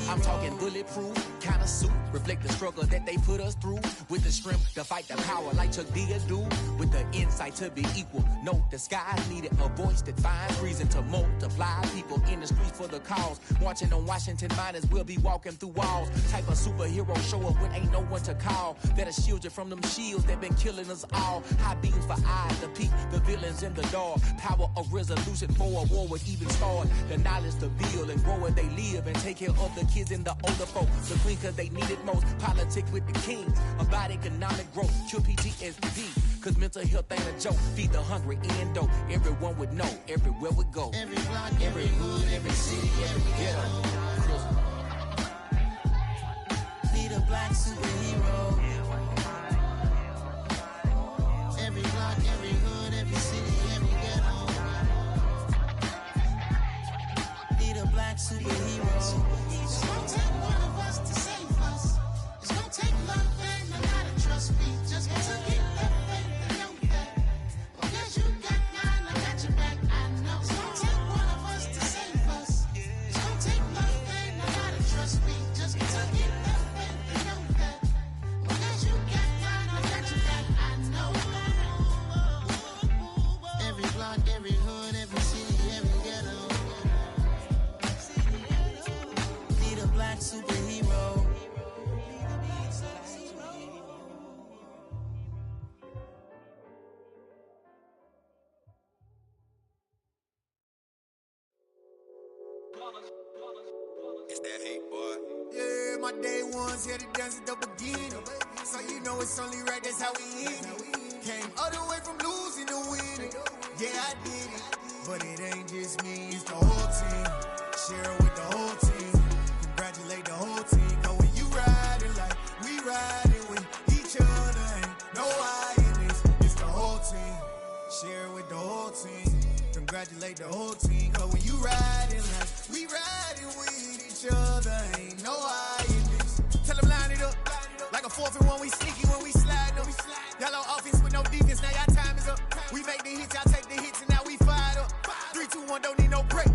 I'm talking bulletproof, kind of suit, reflect the struggle that they put us through. With the strength to fight the power like Chuck D do. With the insight to be equal, no disguise needed. A voice that finds reason to multiply. People in the streets for the cause. Marching on Washington, might as well be walking through walls. Type of superhero show up when ain't no one to call. That'll shield you from them shields that been killing us all. High beams for eyes to peek the villains in the dark. Power of resolution for a war would even start. The knowledge to build and grow where they live and take care of the kids and the older folks. The queen cause they need it most. Politic with the kings. About economic growth. Cure PTSD. Cause mental health ain't a joke. Feed the hungry and dope. Everyone would know. Everywhere we go. Every block, every hood, every city, every ghetto. Need a black superhero. Every block, every hood, every city, every ghetto. Need a black superhero. It's gonna take one of us to save us. It's gonna take love and a lot of trust me. Just to get that faith and know that. Because you got mine, I got your back, I know. It's gonna take one of us to save us. It's gonna take love and a lot of trust me. Just to get that faith and know that. Because you got mine, I got your back, I know. Every block, every hood, every city, every ghetto. Need a black superhero. It's that hate, boy. Yeah, my day ones here to dance at the beginning. So you know it's only right, that's how we end it. Came all the way from losing to winning. Yeah, I did it. But it ain't just me, it's the whole team. Share it with the whole team. Congratulate the whole team. Cause when you riding like we riding with each other, ain't no hiding. It's the whole team. Share it with the whole team. Congratulate the whole team. Cause when you riding like we riding with each other, ain't no hiding. Tell them line it up. Like a 4th and 1, we sneaky when we slide up. Y'all on offense with no defense, now y'all time is up. We make the hits, y'all take the hits, and now we fired up. 3, 2, 1, don't need no break.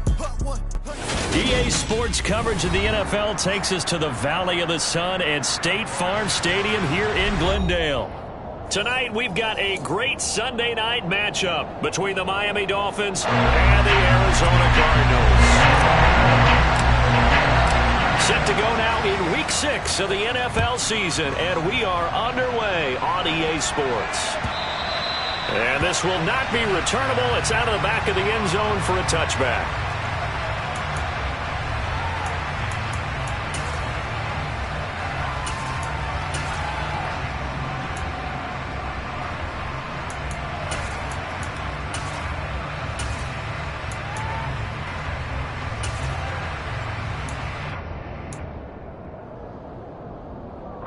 EA Sports coverage of the NFL takes us to the Valley of the Sun at State Farm Stadium here in Glendale. Tonight, we've got a great Sunday night matchup between the Miami Dolphins and the Arizona Cardinals. Set to go now in Week 6 of the NFL season, and we are underway on EA Sports. And this will not be returnable. It's out of the back of the end zone for a touchback.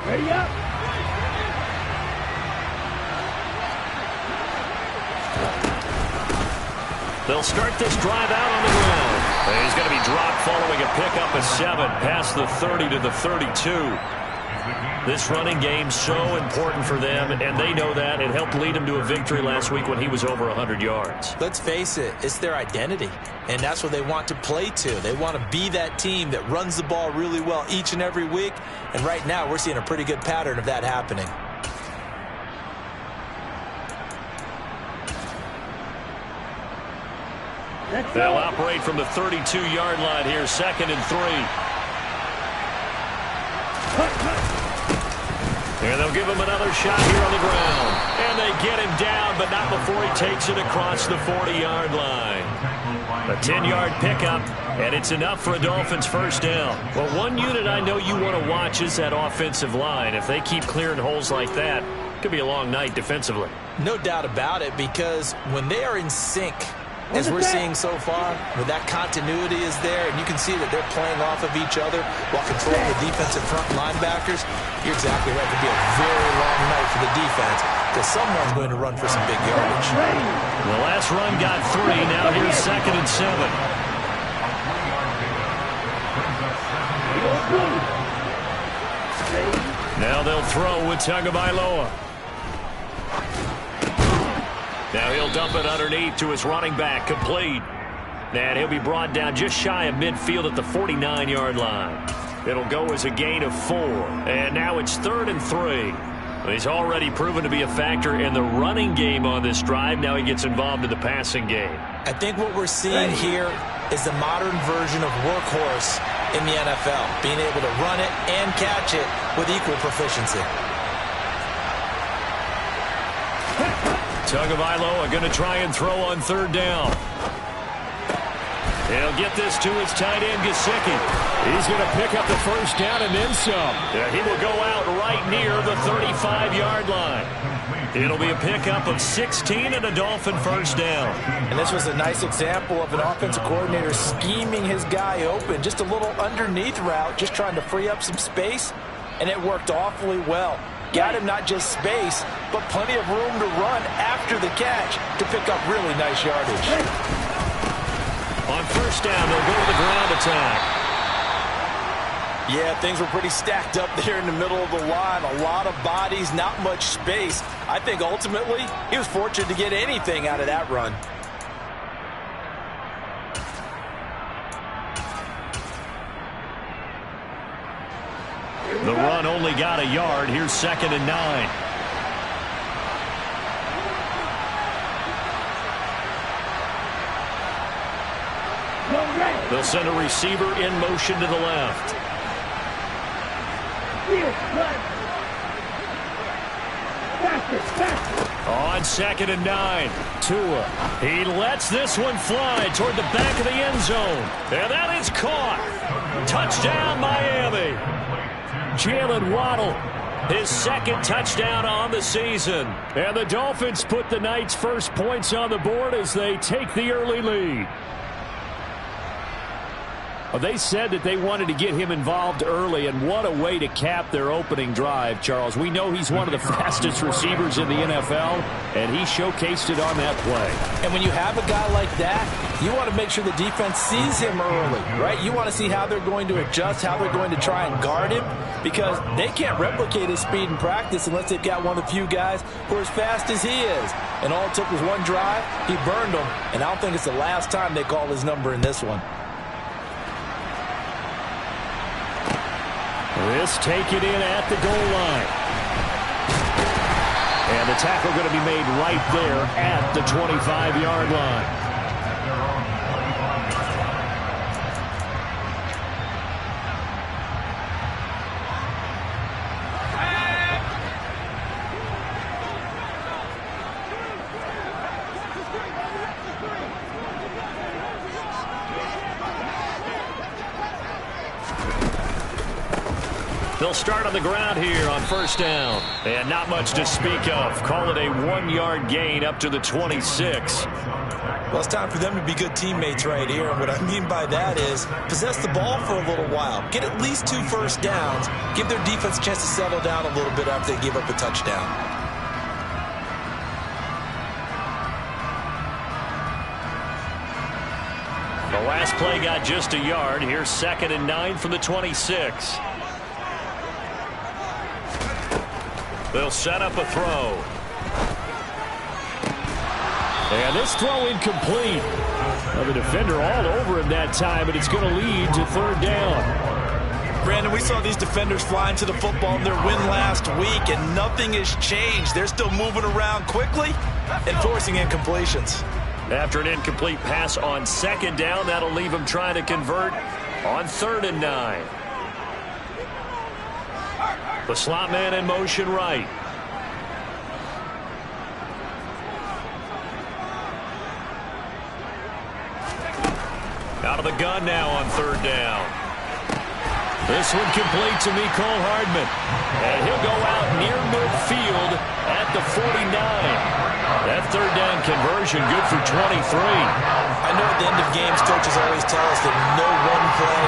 Ready up. They'll start this drive out on the ground. And he's going to be dropped following a pickup of 7 past the 30 to the 32. This running game's so important for them, and they know that. It helped lead him to a victory last week when he was over 100 yards. Let's face it, it's their identity, and that's what they want to play to. They want to be that team that runs the ball really well each and every week, and right now we're seeing a pretty good pattern of that happening. They'll operate from the 32-yard line here, 2nd and 3. And they'll give him another shot here on the ground. And they get him down, but not before he takes it across the 40-yard line. A 10-yard pickup, and it's enough for a Dolphins first down. Well, one unit I know you want to watch is that offensive line. If they keep clearing holes like that, it could be a long night defensively. No doubt about it, because when they are in sync, as we're seeing so far, where that continuity is there, and you can see that they're playing off of each other while controlling the defensive front linebackers, you're exactly right. It could be a very long night for the defense because someone's going to run for some big yardage. The last run got 3. Now here's 2nd and 7. Now they'll throw with Tagovailoa. Now he'll dump it underneath to his running back, complete. And he'll be brought down just shy of midfield at the 49-yard line. It'll go as a gain of 4. And now it's 3rd and 3. He's already proven to be a factor in the running game on this drive. Now he gets involved in the passing game. I think what we're seeing here is the modern version of workhorse in the NFL, being able to run it and catch it with equal proficiency. Tagovailoa going to try and throw on 3rd down. He'll get this to his tight end, Gesicki. He's going to pick up the 1st down and then some. Yeah, he will go out right near the 35-yard line. It'll be a pickup of 16 and a Dolphin 1st down. And this was a nice example of an offensive coordinator scheming his guy open. Just a little underneath route, just trying to free up some space, and it worked awfully well. Got him not just space, but plenty of room to run after the catch to pick up really nice yardage. On 1st down, they'll go to the ground attack. Yeah, things were pretty stacked up there in the middle of the line. A lot of bodies, not much space. I think ultimately he was fortunate to get anything out of that run. The run only got a yard. Here's 2nd and 9. They'll send a receiver in motion to the left. On 2nd and 9, Tua. He lets this one fly toward the back of the end zone. And that is caught. Touchdown, Miami. Jalen Waddle, his 2nd touchdown on the season. And the Dolphins put the night's first points on the board as they take the early lead. Well, they said that they wanted to get him involved early, and what a way to cap their opening drive, Charles. We know he's one of the fastest receivers in the NFL, and he showcased it on that play. And when you have a guy like that, you want to make sure the defense sees him early, right? You want to see how they're going to adjust, how they're going to try and guard him, because they can't replicate his speed in practice unless they've got one of the few guys who are as fast as he is. And all it took was one drive. He burned them, and I don't think it's the last time they call his number in this one. This taken in at the goal line. And the tackle going to be made right there at the 25-yard line. They'll start on the ground here on 1st down. And not much to speak of. Call it a 1-yard gain up to the 26. Well, it's time for them to be good teammates right here. And what I mean by that is possess the ball for a little while. Get at least 2 first downs. Give their defense a chance to settle down a little bit after they give up a touchdown. The last play got just a yard. Here's 2nd and 9 from the 26. They'll set up a throw. And this throw incomplete. Well, the defender all over him that time, but it's going to lead to 3rd down. Brandon, we saw these defenders flying to the football in their win last week, and nothing has changed. They're still moving around quickly and forcing incompletions. After an incomplete pass on 2nd down, that'll leave them trying to convert on 3rd and 9. The slot man in motion right. Out of the gun now on 3rd down. This one complete to Mecole Hardman. And he'll go out near midfield at the 49. That 3rd down conversion good for 23. I know at the end of games, coaches always tell us that no one play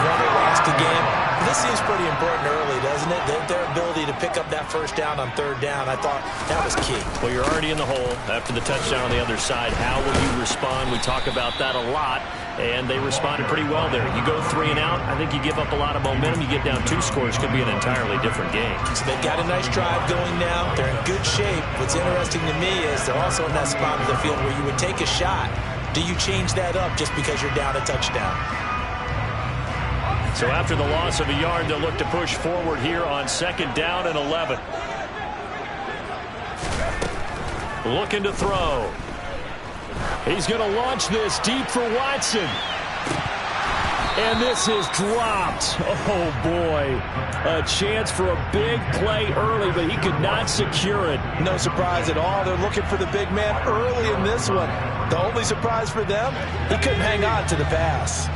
won or lost a game. This seems pretty important early, doesn't it? Their ability to pick up that 1st down on 3rd down, I thought that was key. Well, you're already in the hole after the touchdown on the other side. How will you respond? We talk about that a lot, and they responded pretty well there. You go 3 and out, I think you give up a lot of momentum. You get down 2 scores, could be an entirely different game. So they've got a nice drive going now. They're in good shape. What's interesting to me is they're also in that spot of the field where you would take a shot. do you change that up just because you're down a touchdown? So after the loss of a yard, they'll look to push forward here on 2nd down and 11. Looking to throw. He's going to launch this deep for Watson. And this is dropped. Oh, boy. A chance for a big play early, but he could not secure it. No surprise at all. They're looking for the big man early in this one. The only surprise for them, he couldn't hang on to the pass.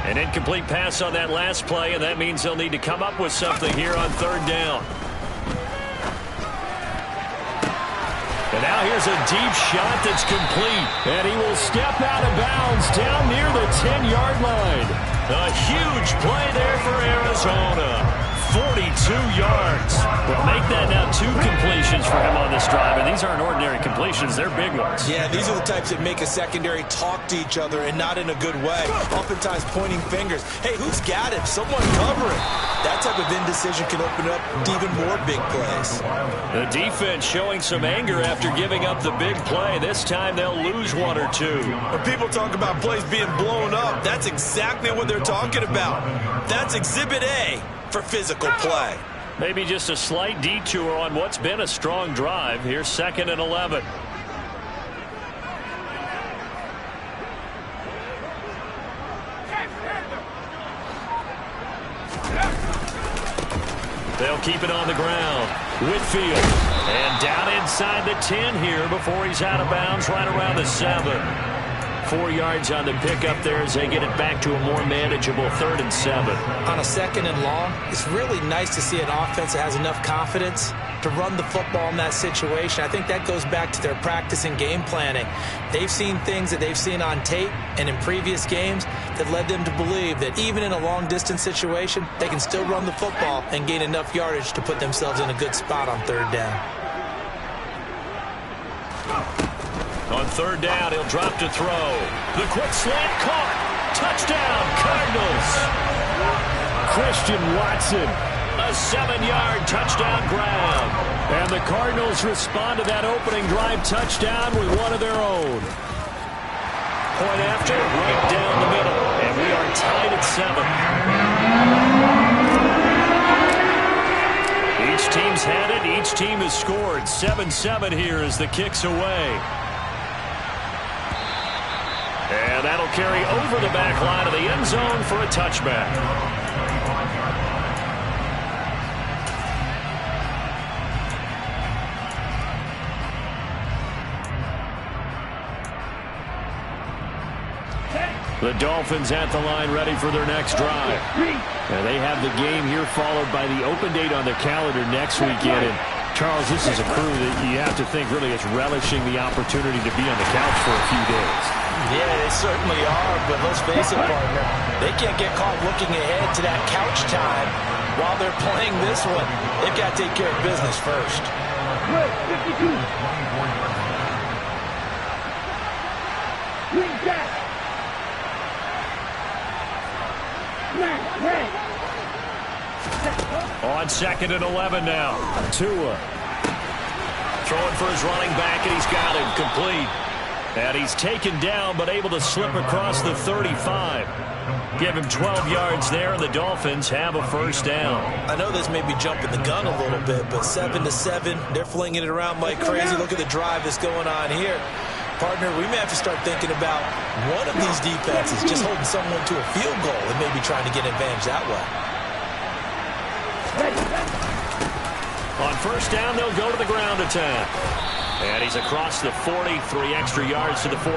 An incomplete pass on that last play, and that means they'll need to come up with something here on 3rd down. And now here's a deep shot that's complete. And he will step out of bounds down near the 10-yard line. A huge play there for Arizona. 42 yards. Well, make that now 2 completions for him on this drive. And these aren't ordinary completions. They're big ones. Yeah, these are the types that make a secondary talk to each other and not in a good way. Oftentimes pointing fingers. Hey, who's got him? Someone cover it. That type of indecision can open up even more big plays. The defense showing some anger after giving up the big play. This time they'll lose 1 or 2. When people talk about plays being blown up, that's exactly what they're talking about. That's Exhibit A for physical play. Maybe just a slight detour on what's been a strong drive. Here's 2nd and 11. They'll keep it on the ground. Whitfield. And down inside the 10 here before he's out of bounds right around the 7. 4 yards on the pickup there as they get it back to a more manageable 3rd and 7. On a 2nd and long, it's really nice to see an offense that has enough confidence to run the football in that situation. I think that goes back to their practice and game planning. They've seen things that they've seen on tape and in previous games that led them to believe that even in a long-distance situation, they can still run the football and gain enough yardage to put themselves in a good spot on 3rd down. On 3rd down, he'll drop to throw. The quick slant caught. Touchdown, Cardinals. Christian Watson, a 7-yard touchdown grab. And the Cardinals respond to that opening drive touchdown with one of their own. Point after, right down the middle. And we are tied at 7. Each team's had it. Each team has scored. 7-7 here as the kick's away. And that'll carry over the back line of the end zone for a touchback. The Dolphins at the line ready for their next drive. And they have the game here followed by the open date on their calendar next weekend. And Charles, this is a crew that you have to think really is relishing the opportunity to be on the couch for a few days. Yeah, they certainly are, but let's face it, partner, they can't get caught looking ahead to that couch time while they're playing this one. They've got to take care of business first. 52. Green jack. On 2nd and 11 now. Tua. Throwing for his running back, and he's got him complete. And he's taken down, but able to slip across the 35. Give him 12 yards there, and the Dolphins have a 1st down. I know this may be jumping the gun a little bit, but 7-7, they're flinging it around like crazy. Look at the drive that's going on here. Partner, we may have to start thinking about one of these defenses just holding someone to a field goal and maybe trying to get advantage that way. On 1st down, they'll go to the ground attack. And he's across the 40, 3 extra yards to the 43.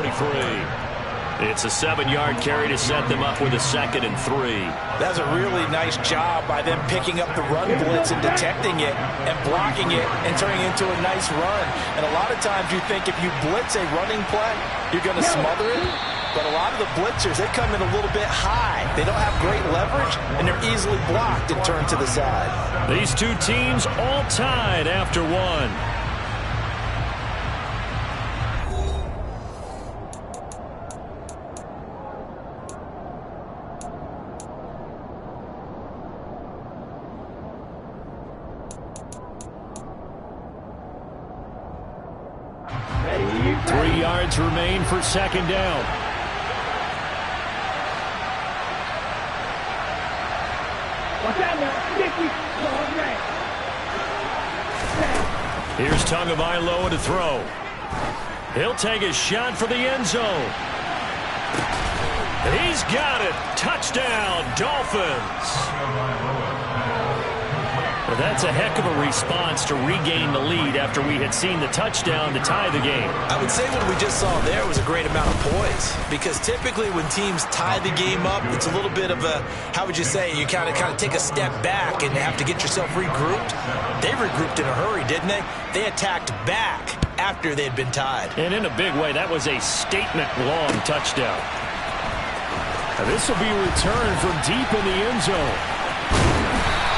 It's a 7-yard carry to set them up with a 2nd and 3. That's a really nice job by them picking up the run blitz and detecting it and blocking it and turning it into a nice run. And a lot of times you think if you blitz a running play, you're going to smother it. But a lot of the blitzers, they come in a little bit high. They don't have great leverage, and they're easily blocked and turned to the side. These two teams all tied after one. Remain for 2nd down. Watch out now. 50. Here's Tagovailoa to throw. He'll take a shot for the end zone. He's got it. Touchdown, Dolphins. Well, that's a heck of a response to regain the lead after we had seen the touchdown to tie the game. I would say what we just saw there was a great amount of poise, because typically when teams tie the game up, it's a little bit of a, how would you say, you kind of take a step back and have to get yourself regrouped. They regrouped in a hurry, didn't they? They attacked back after they'd been tied. And in a big way, that was a statement-long touchdown. Now, this will be returned from deep in the end zone.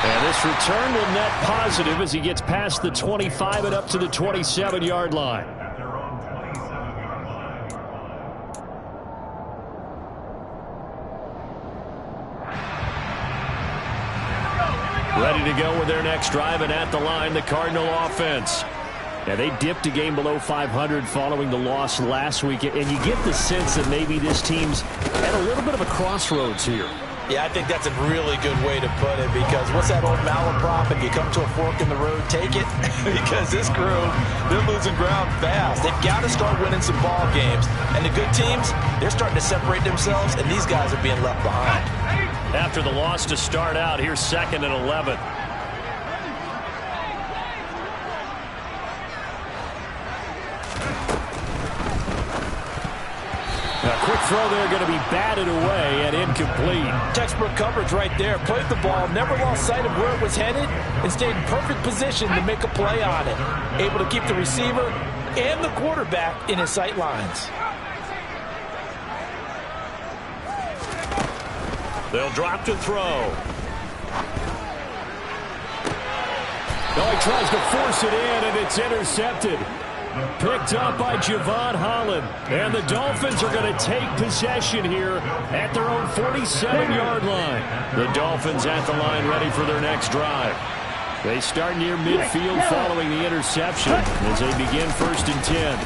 And this return will net positive as he gets past the 25 and up to the 27-yard line. Ready to go with their next drive, and at the line, the Cardinal offense. Now, they dipped a game below 500 following the loss last week, and you get the sense that maybe this team's at a little bit of a crossroads here. Yeah, I think that's a really good way to put it, because what's that old malaprop? If you come to a fork in the road, take it. Because this crew, they're losing ground fast. They've got to start winning some ball games. And the good teams, they're starting to separate themselves, and these guys are being left behind. After the loss to start out, here's 2nd and 11. A quick throw there, going to be batted away and incomplete. Textbook coverage right there. Played the ball, never lost sight of where it was headed, and stayed in perfect position to make a play on it. Able to keep the receiver and the quarterback in his sight lines. They'll drop to throw. No, he tries to force it in, and it's intercepted. Picked up by Javon Holland. And the Dolphins are going to take possession here at their own 47-yard line. The Dolphins at the line, ready for their next drive. They start near midfield following the interception as they begin 1st and 10.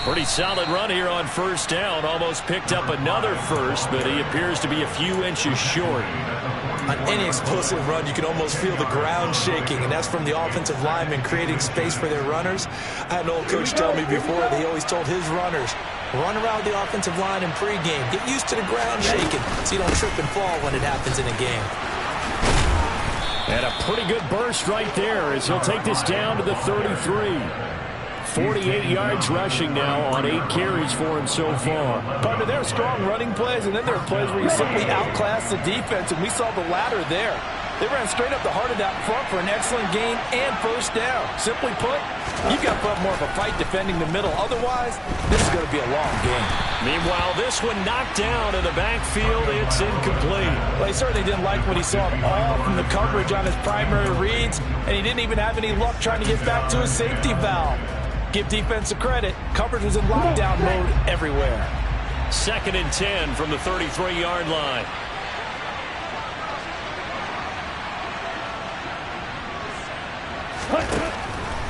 Pretty solid run here on 1st down. Almost picked up another first, but he appears to be a few inches short. On any explosive run, you can almost feel the ground shaking, and that's from the offensive linemen creating space for their runners. I had an old coach tell me before that he always told his runners, run around the offensive line in pregame. Get used to the ground shaking so you don't trip and fall when it happens in a game. And a pretty good burst right there as he'll take this down to the 33. 48 yards rushing now on 8 carries for him so far. Partner, there are strong running plays, and then there are plays where you simply outclass the defense, and we saw the latter there. They ran straight up the heart of that front for an excellent gain and 1st down. Simply put, you've got to put more of a fight defending the middle. Otherwise, this is going to be a long game. Meanwhile, this one knocked down in the backfield. It's incomplete. Well, he certainly didn't like what he saw at all from the coverage on his primary reads, and he didn't even have any luck trying to get back to his safety valve. Give defense a credit. Coverage was in lockdown mode everywhere. 2nd and 10 from the 33-yard line.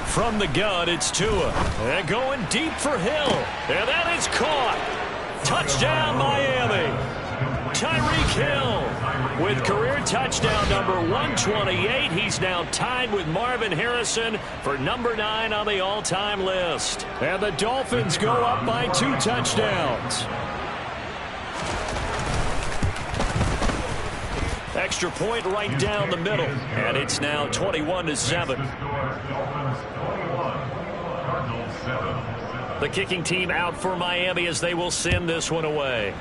From the gun, it's Tua. And going deep for Hill. And that is caught. Touchdown, Miami. Tyreek Hill with career touchdown number 128. He's now tied with Marvin Harrison for number 9 on the all-time list. And the Dolphins go up by 2 touchdowns. Extra point right down the middle. And it's now 21-7. The kicking team out for Miami as they will send this one away.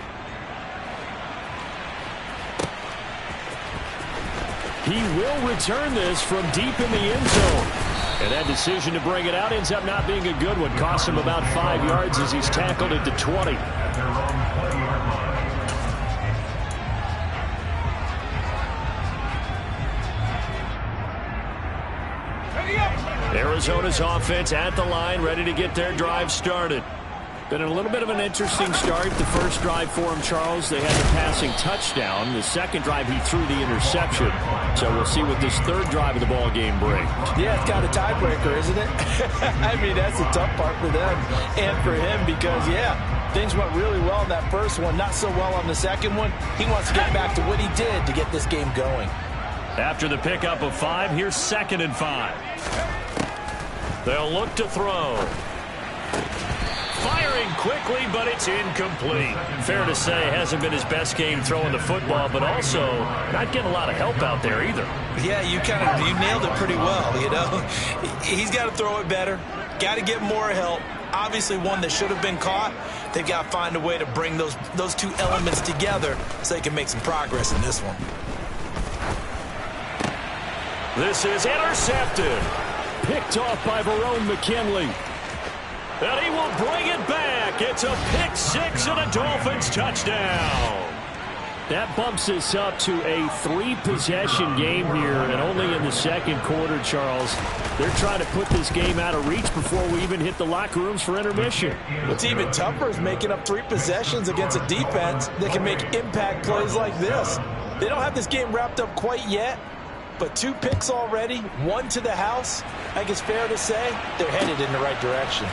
He will return this from deep in the end zone. And that decision to bring it out ends up not being a good one. Costs him about 5 yards as he's tackled at the 20. Arizona's offense at the line, ready to get their drive started. Been a little bit of an interesting start. The first drive for him, Charles, they had the passing touchdown. The second drive, he threw the interception. So we'll see what this 3rd drive of the ball game brings. Yeah, it's kind of a tiebreaker, isn't it? I mean, that's the tough part for them and for him because, yeah, things went really well in that first one, not so well on the second one. He wants to get back to what he did to get this game going. After the pickup of 5, here's 2nd and 5. They'll look to throw. Firing quickly, but it's incomplete. Fair to say, hasn't been his best game throwing the football, but also not getting a lot of help out there either. Yeah, you nailed it pretty well, you know. He's got to throw it better. Got to get more help. Obviously one that should have been caught. They've got to find a way to bring those two elements together so they can make some progress in this one. This is intercepted. Picked off by Verone McKinley. And he will bring it back. It's a pick 6 and a Dolphins touchdown. That bumps us up to a 3-possession game here, and only in the second quarter, Charles. They're trying to put this game out of reach before we even hit the locker rooms for intermission. What's even tougher is making up 3 possessions against a defense that can make impact plays like this. They don't have this game wrapped up quite yet, but 2 picks already, 1 to the house. I think it's fair to say they're headed in the right direction.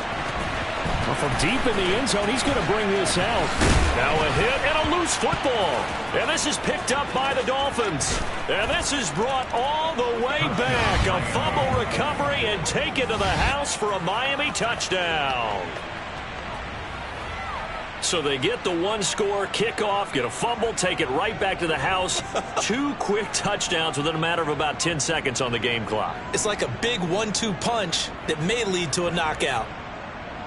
Well, from deep in the end zone, he's going to bring this out. Now a hit and a loose football. And this is picked up by the Dolphins. And this is brought all the way back. A fumble recovery and taken to the house for a Miami touchdown. So they get the 1-score kickoff, get a fumble, take it right back to the house. 2 quick touchdowns within a matter of about 10 seconds on the game clock. It's like a big 1-2 punch that may lead to a knockout.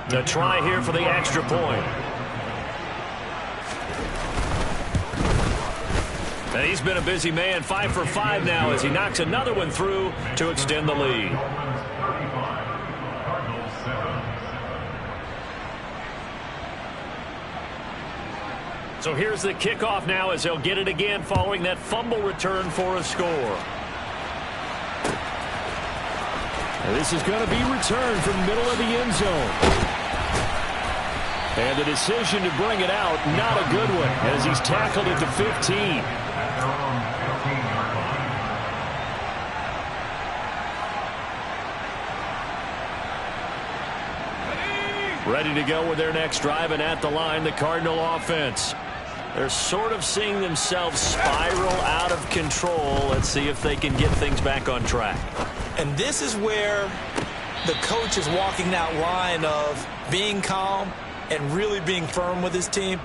The try here for the extra point. And he's been a busy man, 5 for 5 now as he knocks another one through to extend the lead. So here's the kickoff now as they'll get it again following that fumble return for a score. And this is going to be returned from the middle of the end zone. And the decision to bring it out, not a good one, as he's tackled at the 15. Ready to go with their next drive, and at the line, the Cardinal offense. They're sort of seeing themselves spiral out of control. Let's see if they can get things back on track. And this is where the coach is walking that line of being calm and really being firm with his team.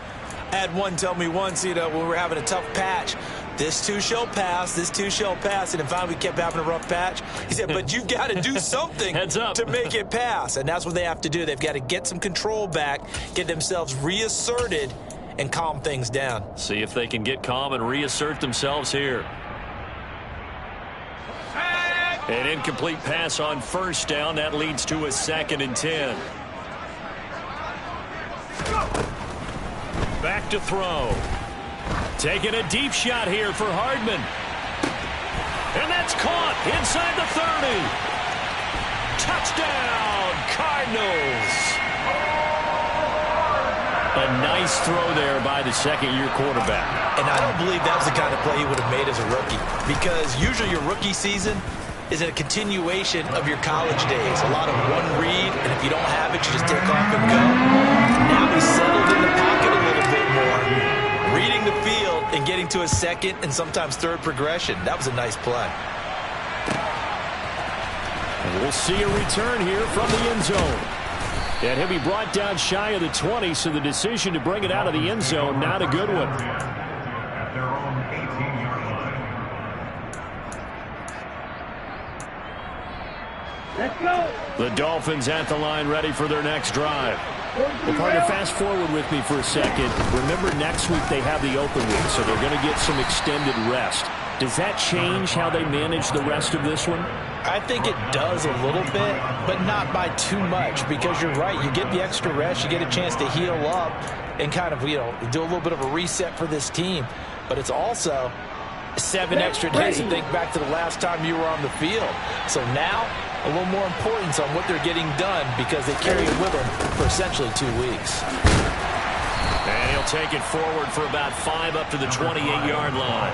I had one tell me once, when we were having a tough patch, this too shall pass, this too shall pass, and then finally we kept having a rough patch. He said, but you've got to do something to make it pass, and that's what they have to do. They've got to get some control back, get themselves reasserted, and calm things down. See if they can get calm and reassert themselves here. An incomplete pass on first down. That leads to a 2nd and 10. Back to throw. Taking a deep shot here for Hardman. And that's caught inside the 30. Touchdown, Cardinals. A nice throw there by the second-year quarterback. And I don't believe that was the kind of play he would have made as a rookie, because usually your rookie season is a continuation of your college days. A lot of one read, and if you don't have it, you just take off and go. Now he's settled in the pocket a little bit more, reading the field and getting to a second and sometimes third progression. That was a nice play. And we'll see a return here from the end zone. And he'll be brought down shy of the 20, so the decision to bring it out of the end zone, not a good one. At their own 18-yard line. Let's go. The Dolphins at the line, ready for their next drive. Well, partner, fast forward with me for a second. Remember, next week they have the open week, so they're going to get some extended rest. Does that change how they manage the rest of this one? I think it does a little bit, but not by too much, because you're right. You get the extra rest, you get a chance to heal up and kind of, do a little bit of a reset for this team. But it's also 7 extra days to think back to the last time you were on the field. So now, a little more importance on what they're getting done, because they carry it with them for essentially 2 weeks. And he'll take it forward for about 5 up to the 28-yard line.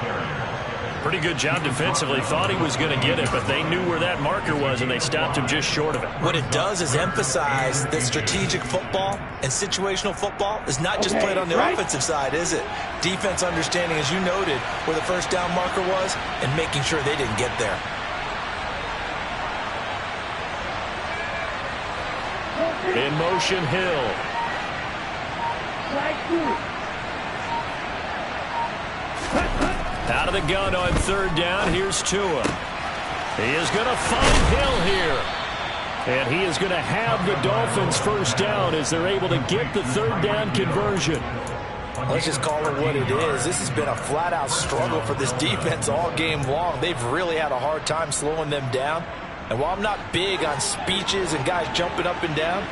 Pretty good job defensively. Thought he was going to get it, but they knew where that marker was, and they stopped him just short of it. What it does is emphasize that strategic football and situational football is not just played on the offensive side, is it? Defense understanding, as you noted, where the first down marker was and making sure they didn't get there. In motion, Hill. Out of the gun on third down. Here's Tua. He is going to find Hill here. And he is going to have the Dolphins first down as they're able to get the third down conversion. Let's just call it what it is. This has been a flat-out struggle for this defense all game long. They've really had a hard time slowing them down. And while I'm not big on speeches and guys jumping up and down,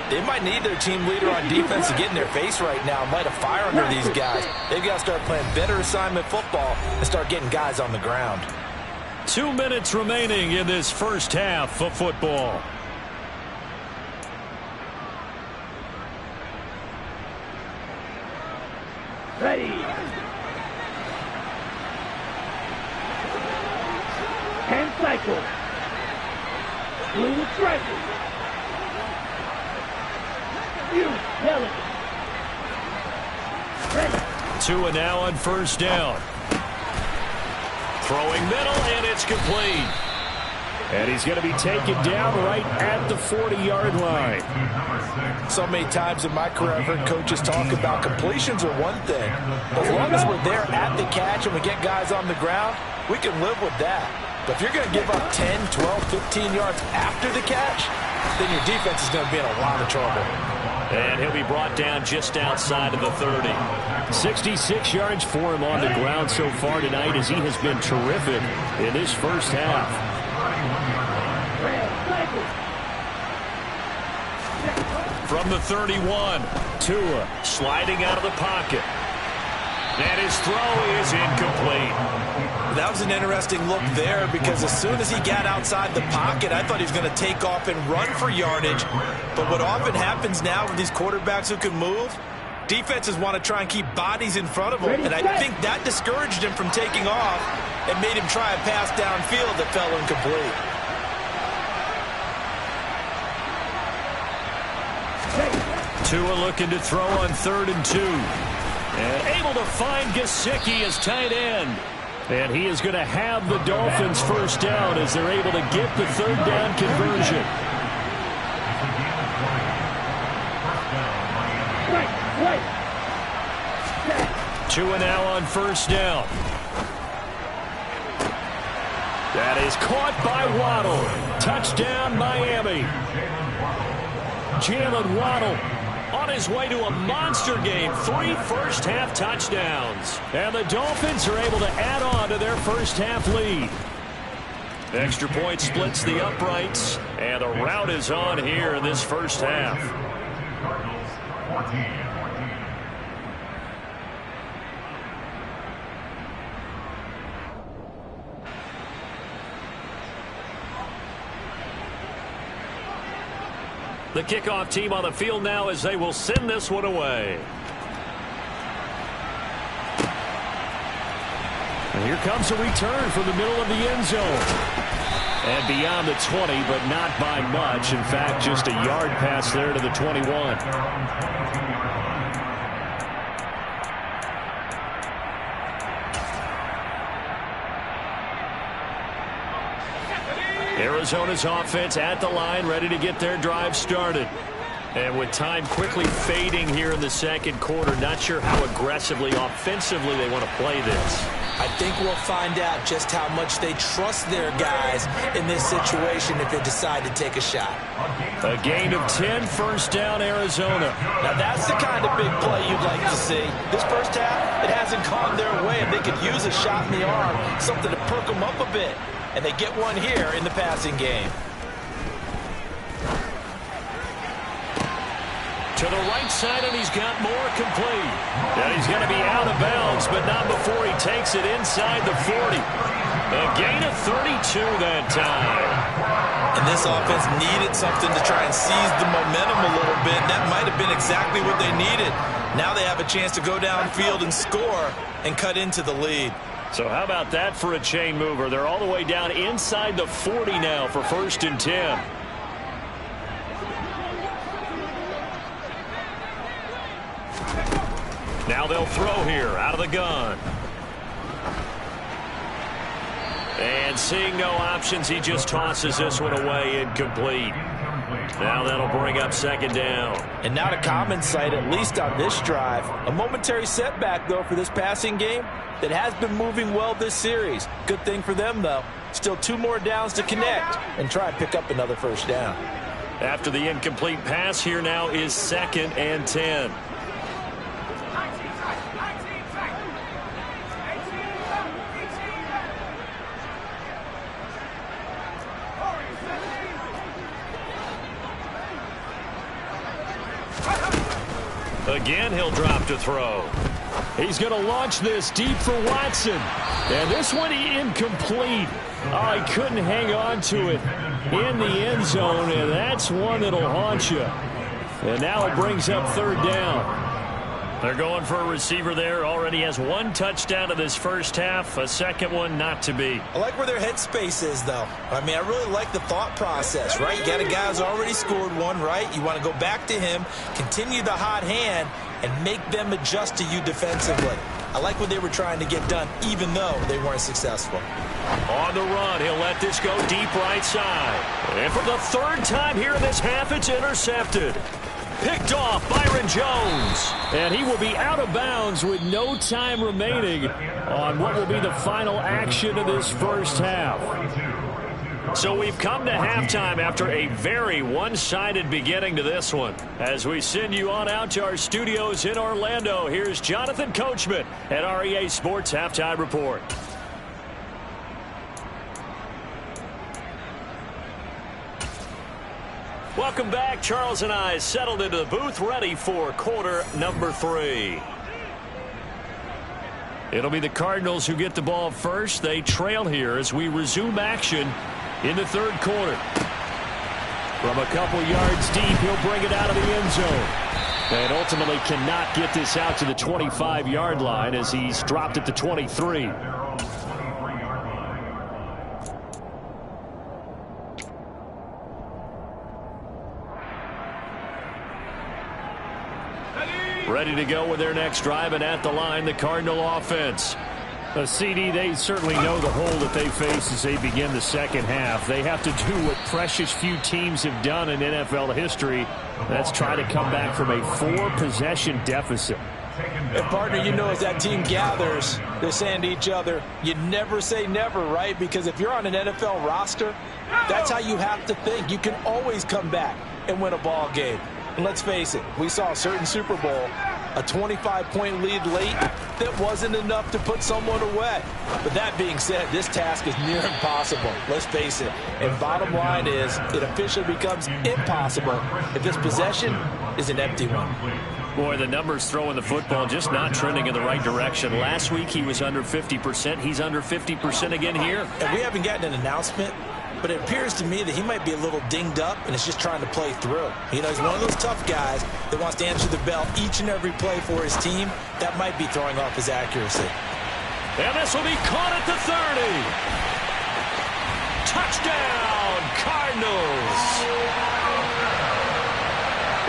they might need their team leader on defense to get in their face right now and light a fire under these guys. They've got to start playing better assignment football and start getting guys on the ground. 2 minutes remaining in this first half of football. Ready. Hand cycle. Blue striker. You, Pelican. Ready. Tua now on first down. Throwing middle, and it's complete. And he's going to be taken down right at the 40-yard line. So many times in my career I've heard coaches talk about completions are one thing. As long as we're there at the catch and we get guys on the ground, we can live with that. But if you're going to give up 10, 12, 15 yards after the catch, then your defense is going to be in a lot of trouble. And he'll be brought down just outside of the 30. 66 yards for him on the ground so far tonight as he has been terrific in this first half. From the 31, Tua sliding out of the pocket. And his throw is incomplete. That was an interesting look there because as soon as he got outside the pocket, I thought he was going to take off and run for yardage. But what often happens now with these quarterbacks who can move, defenses want to try and keep bodies in front of him. And I think that discouraged him from taking off and made him try a pass downfield that fell incomplete. Tua looking to throw on 3rd and 2. And able to find Gesicki as tight end. And he is going to have the Dolphins first down as they're able to get the third down conversion. Tua now on first down. That is caught by Waddle. Touchdown, Miami. Jalen Waddle on his way to a monster game. 3 first-half touchdowns. And the Dolphins are able to add on to their first-half lead. Extra point splits the uprights. And the rout is on here in this first half. The kickoff team on the field now as they will send this one away. And here comes a return from the middle of the end zone. And beyond the 20, but not by much. In fact, just a yard pass there to the 21. Arizona's offense at the line, ready to get their drive started. And with time quickly fading here in the second quarter, not sure how aggressively, offensively they want to play this. I think we'll find out just how much they trust their guys in this situation if they decide to take a shot. A gain of 10, first down, Arizona. Now that's the kind of big play you'd like to see. This first half, it hasn't gone their way, and they could use a shot in the arm, something to perk them up a bit. And they get one here in the passing game. To the right side, and he's got more complete. And he's going to be out of bounds, but not before he takes it inside the 40. A gain of 32 that time. And this offense needed something to try and seize the momentum a little bit. That might have been exactly what they needed. Now they have a chance to go downfield and score and cut into the lead. So how about that for a chain mover? They're all the way down inside the 40 now for 1st and 10. Now they'll throw here out of the gun. And seeing no options, he just tosses this one away, incomplete. Now that'll bring up 2nd down. And not a common sight, at least on this drive. A momentary setback, though, for this passing game that has been moving well this series. Good thing for them, though. Still 2 more downs to connect and try and pick up another 1st down. After the incomplete pass, here now is 2nd and 10. Again, he'll drop to throw. He's going to launch this deep for Watson. And this one incomplete. Oh, he couldn't hang on to it in the end zone, and that's one that'll haunt you. And now it brings up 3rd down. They're going for a receiver there. Already has 1 touchdown in this first half. A 2nd one not to be. I like where their headspace is, though. I mean, I really like the thought process, right? You got a guy who's already scored 1, right? You want to go back to him, continue the hot hand, and make them adjust to you defensively. I like what they were trying to get done, even though they weren't successful. On the run, he'll let this go deep right side. And for the 3rd time here in this half, it's intercepted. Picked off Byron Jones. And he will be out of bounds with no time remaining on what will be the final action of this first half. So we've come to halftime after a very one-sided beginning to this one. As we send you on out to our studios in Orlando, here's Jonathan Coachman at REA Sports Halftime Report. Welcome back. Charles and I settled into the booth, ready for quarter number 3. It'll be the Cardinals who get the ball first. They trail here as we resume action in the 3rd quarter. From a couple yards deep, he'll bring it out of the end zone. And ultimately cannot get this out to the 25-yard line as he's dropped at the 23. Ready to go with their next drive, and at the line, the Cardinal offense. CD, they certainly know the hole that they face as they begin the second half. They have to do what precious few teams have done in NFL history. That's try to come back from a 4-possession deficit. And partner, you know, as that team gathers, they're saying to each other, you never say never, right? Because if you're on an NFL roster, that's how you have to think. You can always come back and win a ball game. And let's face it, we saw a certain Super Bowl, a 25-point lead late that wasn't enough to put someone away. But that being said, this task is near impossible. Let's face it. And bottom line is, it officially becomes impossible if this possession is an empty one. Boy, the numbers throwing the football just not trending in the right direction. Last week he was under 50%. He's under 50% again here. And we haven't gotten an announcement, but it appears to me that he might be a little dinged up and is just trying to play through. You know, he's one of those tough guys that wants to answer the bell each and every play for his team. That might be throwing off his accuracy. And this will be caught at the 30. Touchdown, Cardinals.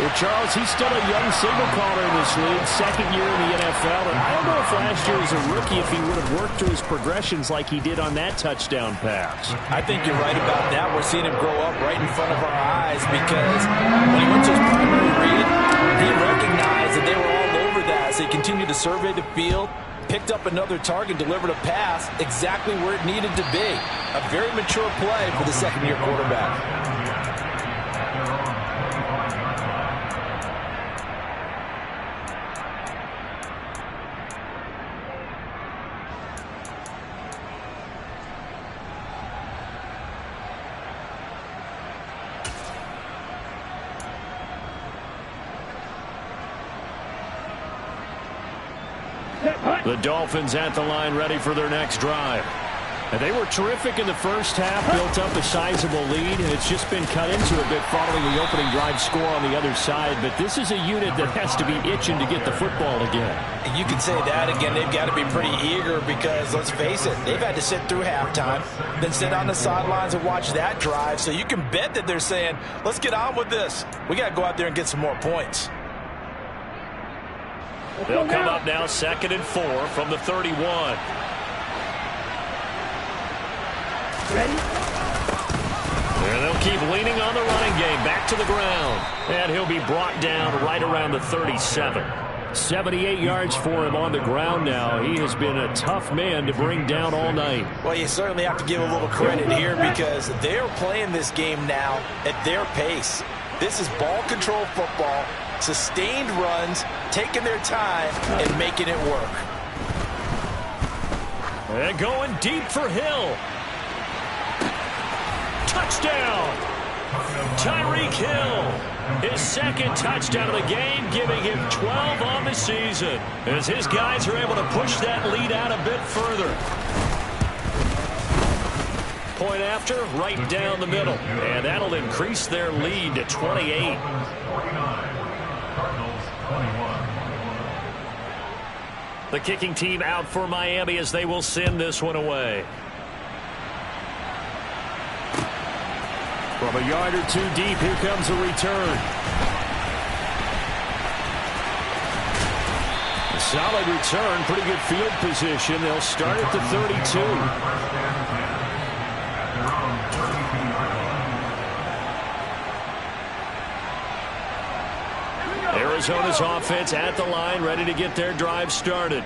Well, Charles, he's still a young signal caller in this league, 2nd year in the NFL, and I don't know if last year as a rookie if he would have worked through his progressions like he did on that touchdown pass. I think you're right about that. We're seeing him grow up right in front of our eyes because when he went to his primary read, he recognized that they were all over that as they continued to survey the field, picked up another target, delivered a pass exactly where it needed to be. A very mature play for the 2nd-year quarterback. The Dolphins at the line ready for their next drive. And they were terrific in the first half, built up a sizable lead, and it's just been cut into a bit following the opening drive score on the other side. But this is a unit that has to be itching to get the football again. You can say that again. They've got to be pretty eager because, let's face it, they've had to sit through halftime, then sit on the sidelines and watch that drive. So you can bet that they're saying, let's get on with this. We got to go out there and get some more points. They'll come up now 2nd and 4 from the 31. Ready? And they'll keep leaning on the running game. Back to the ground. And he'll be brought down right around the 37. 78 yards for him on the ground now. He has been a tough man to bring down all night. Well, you certainly have to give a little credit here because they're playing this game now at their pace. This is ball control football, sustained runs, taking their time, and making it work. And going deep for Hill. Touchdown! Tyreek Hill, his 2nd touchdown of the game, giving him 12 on the season, as his guys are able to push that lead out a bit further. Point after, right down the middle, and that'll increase their lead to 28. The kicking team out for Miami as they will send this one away. From a yard or two deep, here comes a return. A solid return, pretty good field position. They'll start at the 32. Arizona's offense at the line, ready to get their drive started.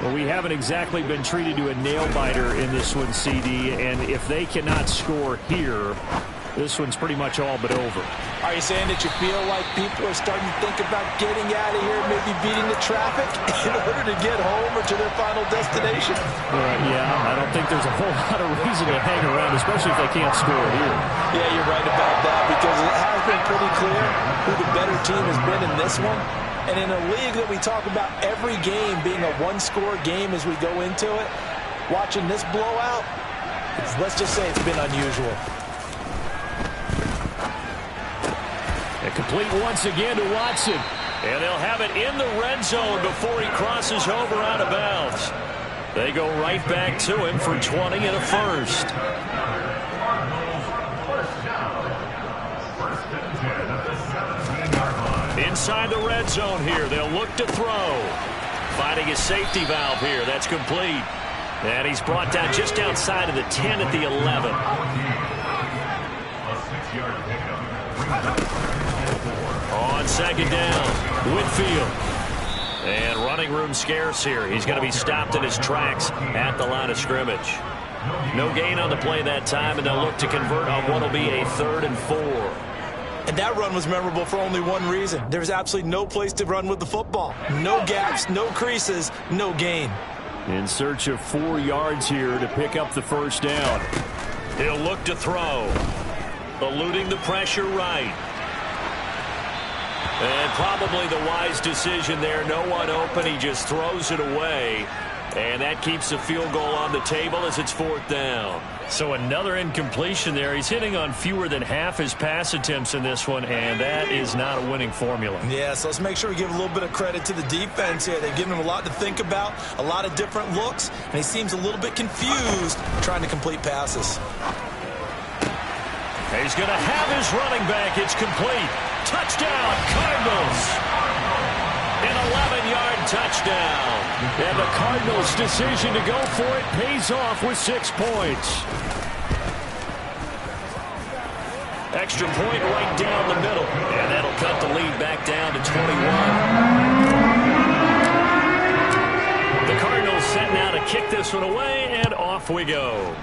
Well, we haven't exactly been treated to a nail-biter in this one, CD, and if they cannot score here, this one's pretty much all but over. Are you saying that you feel like people are starting to think about getting out of here, maybe beating the traffic in order to get home or to their final destination? Yeah, I don't think there's a whole lot of reason to hang around, especially if they can't score here. Yeah, you're right about that because it has been pretty clear who the better team has been in this one. And in a league that we talk about every game being a one-score game as we go into it, watching this blowout, let's just say it's been unusual. Complete once again to Watson. And they'll have it in the red zone before he crosses over out of bounds. They go right back to him for 20 and a first. Inside the red zone here. They'll look to throw. Finding a safety valve here. That's complete. And he's brought down just outside of the 10 at the 11. On 2nd down, Whitfield. And running room scarce here. He's going to be stopped in his tracks at the line of scrimmage. No gain on the play that time, and they'll look to convert on what will be a 3rd and 4. And that run was memorable for only one reason. There was absolutely no place to run with the football. No gaps, no creases, no gain. In search of 4 yards here to pick up the first down. He'll look to throw. Eluding the pressure right. And probably the wise decision there. No one open. He just throws it away. And that keeps the field goal on the table as it's 4th down. So another incompletion there. He's hitting on fewer than half his pass attempts in this one, and that is not a winning formula. Yeah, so let's make sure we give a little bit of credit to the defense here. They've given him a lot to think about, a lot of different looks, and he seems a little bit confused trying to complete passes. He's going to have his running back. It's complete. Touchdown, Cardinals. An 11-yard touchdown. And the Cardinals' decision to go for it pays off with 6 points. Extra point right down the middle. And that'll cut the lead back down to 21. The Cardinals set now to kick this one away, and off we go.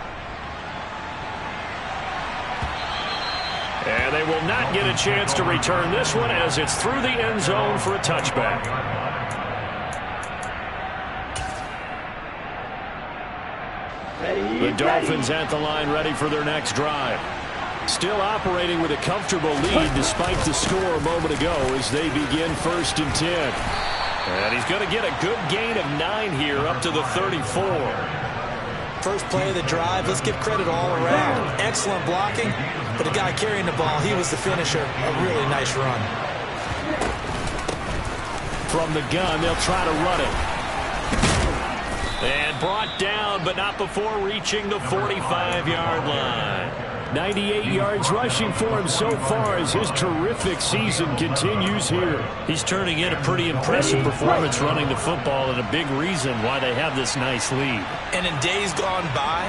And they will not get a chance to return this one as it's through the end zone for a touchback. The Dolphins at the line ready for their next drive. Still operating with a comfortable lead despite the score a moment ago as they begin 1st and 10. And he's going to get a good gain of 9 here up to the 34. first play of the drive. Let's give credit all around. Excellent blocking, but the guy carrying the ball, he was the finisher. A really nice run. From the gun, they'll try to run it. And brought down, but not before reaching the 45-yard line. 98 yards rushing for him so far as his terrific season continues here. He's turning in a pretty impressive performance running the football, and a big reason why they have this nice lead. And in days gone by,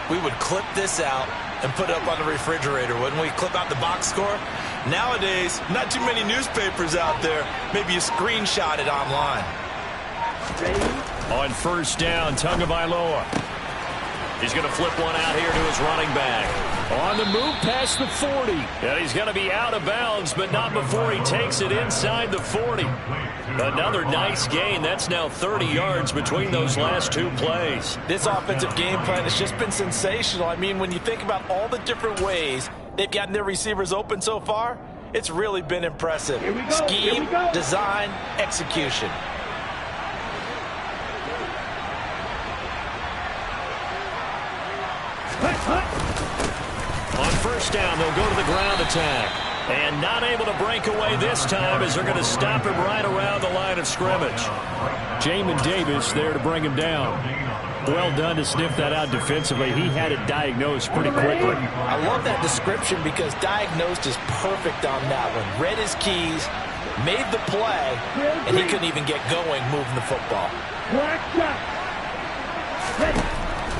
we would clip this out and put it up on the refrigerator, wouldn't we? Clip out the box score. Nowadays, not too many newspapers out there. Maybe you screenshot it online. On first down, Tagovailoa. He's going to flip one out here to his running back. On the move past the 40. And he's going to be out of bounds, but not before he takes it inside the 40. Another nice gain. That's now 30 yards between those last two plays. This offensive game plan has just been sensational. I mean, when you think about all the different ways they've gotten their receivers open so far, it's really been impressive. Scheme, design, execution. On first down, they'll go to the ground attack. And not able to break away this time as they're going to stop him right around the line of scrimmage. Jamin Davis there to bring him down. Well done to sniff that out defensively. He had it diagnosed pretty quickly. I love that description because diagnosed is perfect on that one. Read his keys, made the play, and he couldn't even get going moving the football.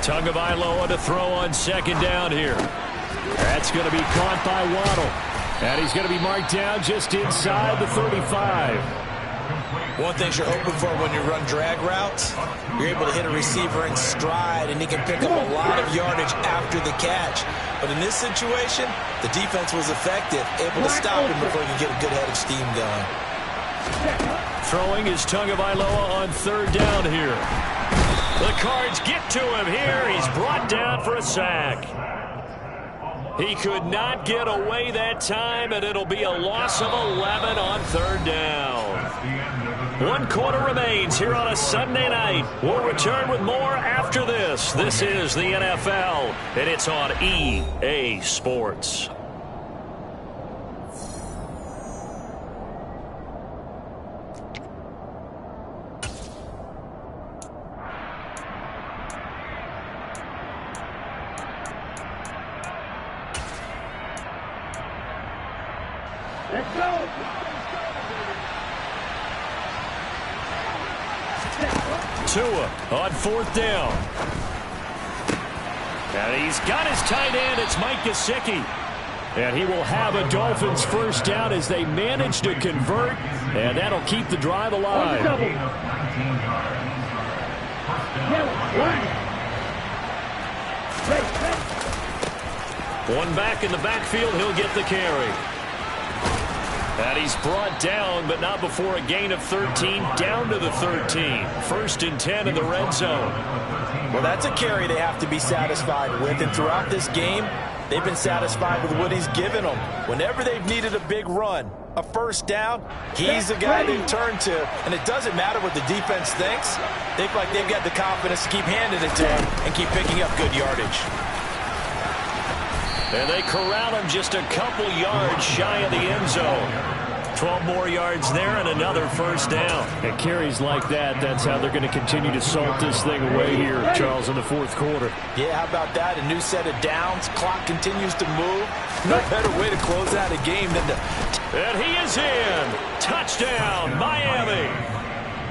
Tagovailoa to throw on second down here. That's going to be caught by Waddle. And he's going to be marked down just inside the 35. One thing you're hoping for when you run drag routes, you're able to hit a receiver in stride, and he can pick up a lot of yardage after the catch. But in this situation, the defense was effective, able to stop him before he could get a good head of steam going. Throwing is Tagovailoa on third down here. The Cards get to him here. He's brought down for a sack. He could not get away that time, and it'll be a loss of 11 on third down. 1 quarter remains here on a Sunday night. We'll return with more after this. This is the NFL, and it's on EA Sports. Let's go. Tua on fourth down. And he's got his tight end. It's Mike Gesicki. And he will have a Dolphins first down as they manage to convert. And that'll keep the drive alive. One back in the backfield. He'll get the carry. And he's brought down, but not before a gain of 13, down to the 13. First and 10 in the red zone. Well, that's a carry they have to be satisfied with. And throughout this game, they've been satisfied with what he's given them. Whenever they've needed a big run, a first down, he's the guy they turn to. And it doesn't matter what the defense thinks. They feel like they've got the confidence to keep handing it to him and keep picking up good yardage. And they corral him just a couple yards shy of the end zone. 12 more yards there and another first down. And carries like that, that's how they're going to continue to salt this thing away here, Charles, in the fourth quarter. Yeah, how about that? A new set of downs. Clock continues to move. No better way to close out a game than to... And he is in. Touchdown, Miami.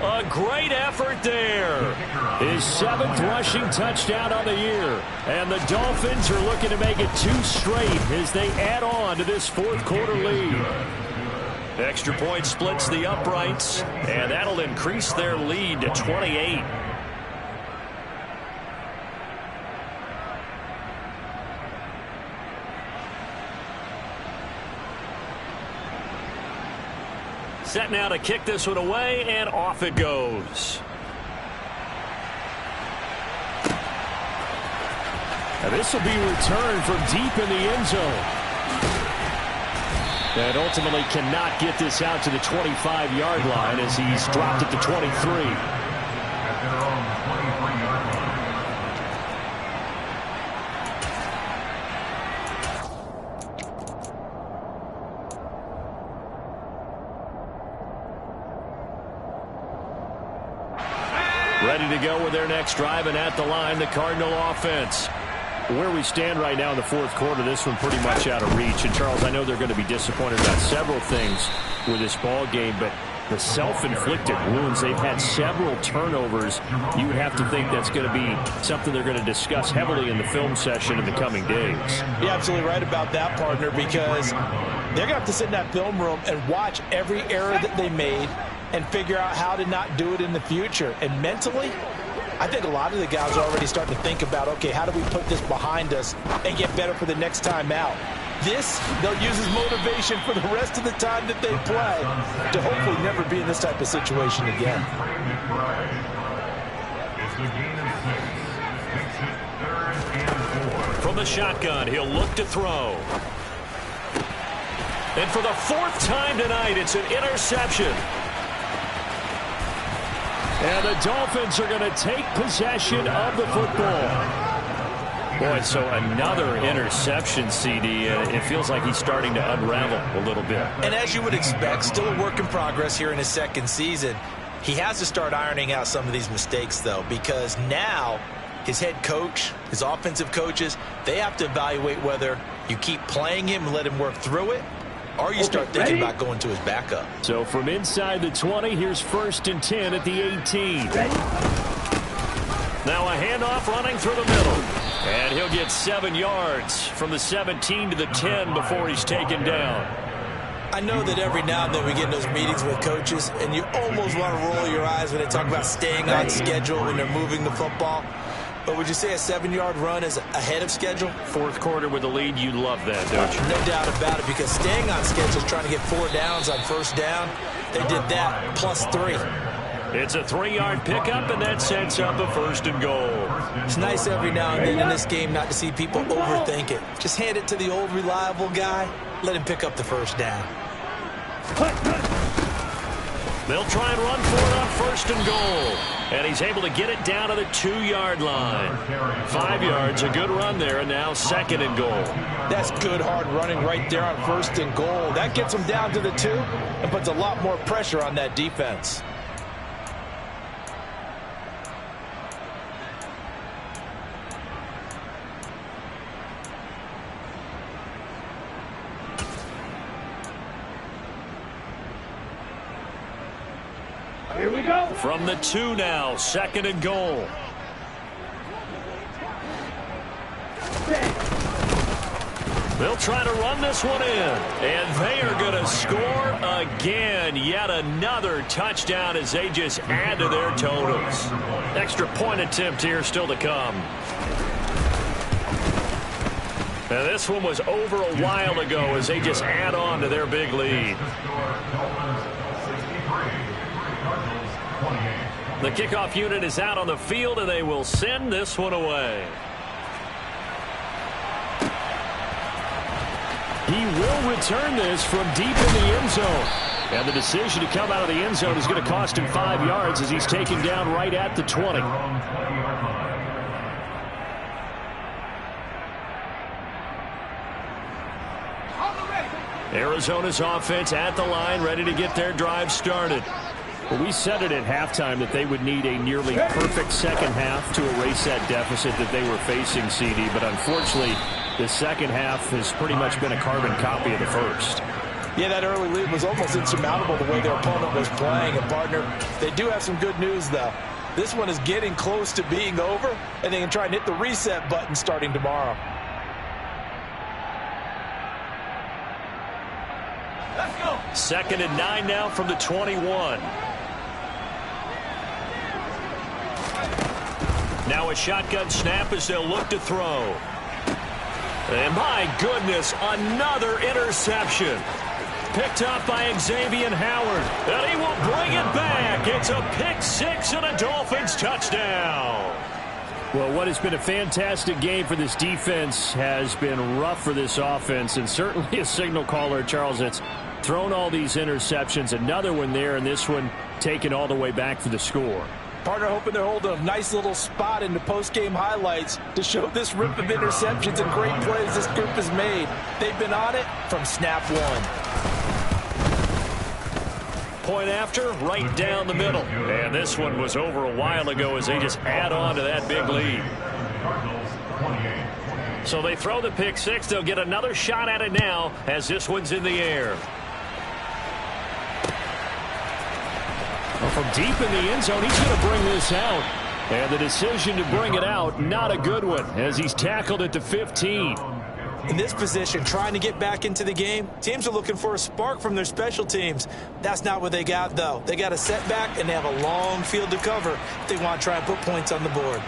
A great effort there. His 7th rushing touchdown on the year. And the Dolphins are looking to make it 2 straight as they add on to this fourth quarter lead. Extra point splits the uprights, and that'll increase their lead to 28. Set now to kick this one away, and off it goes. Now this will be returned from deep in the end zone. And ultimately cannot get this out to the 25-yard line as he's dropped it to 23. ready to go with their next drive, and at the line, the Cardinal offense. Where we stand right now in the fourth quarter, this one pretty much out of reach. And, Charles, I know they're going to be disappointed about several things with this ball game, but the self-inflicted wounds, they've had several turnovers. You would have to think that's going to be something they're going to discuss heavily in the film session in the coming days. You're absolutely right about that, partner, because they're going to have to sit in that film room and watch every error that they made and figure out how to not do it in the future. And mentally, I think a lot of the guys are already starting to think about, okay, how do we put this behind us and get better for the next time out? This, they'll use as motivation for the rest of the time that they play to hopefully never be in this type of situation again. From the shotgun, he'll look to throw. And for the fourth time tonight, it's an interception. And the Dolphins are going to take possession of the football. Boy, so another interception, CD. It feels like he's starting to unravel a little bit. And as you would expect, still a work in progress here in his second season. He has to start ironing out some of these mistakes, though, because now his head coach, his offensive coaches, they have to evaluate whether you keep playing him and let him work through it, or you start thinking about going to his backup. So from inside the 20, here's 1st and 10 at the 18. Now a handoff running through the middle. And he'll get 7 yards from the 17 to the 10 before he's taken down. I know that every now and then we get in those meetings with coaches, and you almost want to roll your eyes when they talk about staying on schedule when they're moving the football. But would you say a 7-yard run is ahead of schedule? Fourth quarter with a lead, you love that, don't you? No doubt about it, because staying on schedule is trying to get 4 downs on first down. They did that, plus 3. It's a 3-yard pickup, and that sets up a 1st and goal. It's nice every now and then in this game not to see people overthink it. Just hand it to the old reliable guy. Let him pick up the first down. They'll try and run for it on 1st and goal. And he's able to get it down to the 2-yard line. 5 yards, a good run there, and now 2nd and goal. That's good hard running right there on 1st and goal. That gets him down to the 2 and puts a lot more pressure on that defense. Here we go. From the 2 now, 2nd and goal. They'll try to run this one in. And they are going to score again. Yet another touchdown as they just add to their totals. Extra point attempt here still to come. And this one was over a while ago as they just add on to their big lead. The kickoff unit is out on the field, and they will send this one away. He will return this from deep in the end zone. And the decision to come out of the end zone is going to cost him 5 yards as he's taken down right at the 20. Arizona's offense at the line, ready to get their drive started. Well, we said it at halftime that they would need a nearly perfect second half to erase that deficit that they were facing, CD. But unfortunately, the second half has pretty much been a carbon copy of the first. Yeah, that early lead was almost insurmountable the way their opponent was playing. And, partner, they do have some good news, though. This one is getting close to being over, and they can try and hit the reset button starting tomorrow. Let's go. 2nd and 9 now from the 21. Now a shotgun snap as they'll look to throw. And my goodness, another interception. Picked up by Xavier Howard. And he will bring it back. It's a pick 6 and a Dolphins touchdown. Well, what has been a fantastic game for this defense has been rough for this offense. And certainly a signal caller, Charles, that's thrown all these interceptions. Another one there, and this one taken all the way back for the score. Partner hoping they're holding a nice little spot in the post-game highlights to show this rip of interceptions and great plays this group has made. They've been on it from snap one. Point after, right down the middle. And this one was over a while ago as they just add on to that big lead. So they throw the pick six. They'll get another shot at it now as this one's in the air. Well, from deep in the end zone, he's going to bring this out. And the decision to bring it out, not a good one, as he's tackled at the 15. In this position, trying to get back into the game, teams are looking for a spark from their special teams. That's not what they got, though. They got a setback, and they have a long field to cover if they want to try and put points on the board.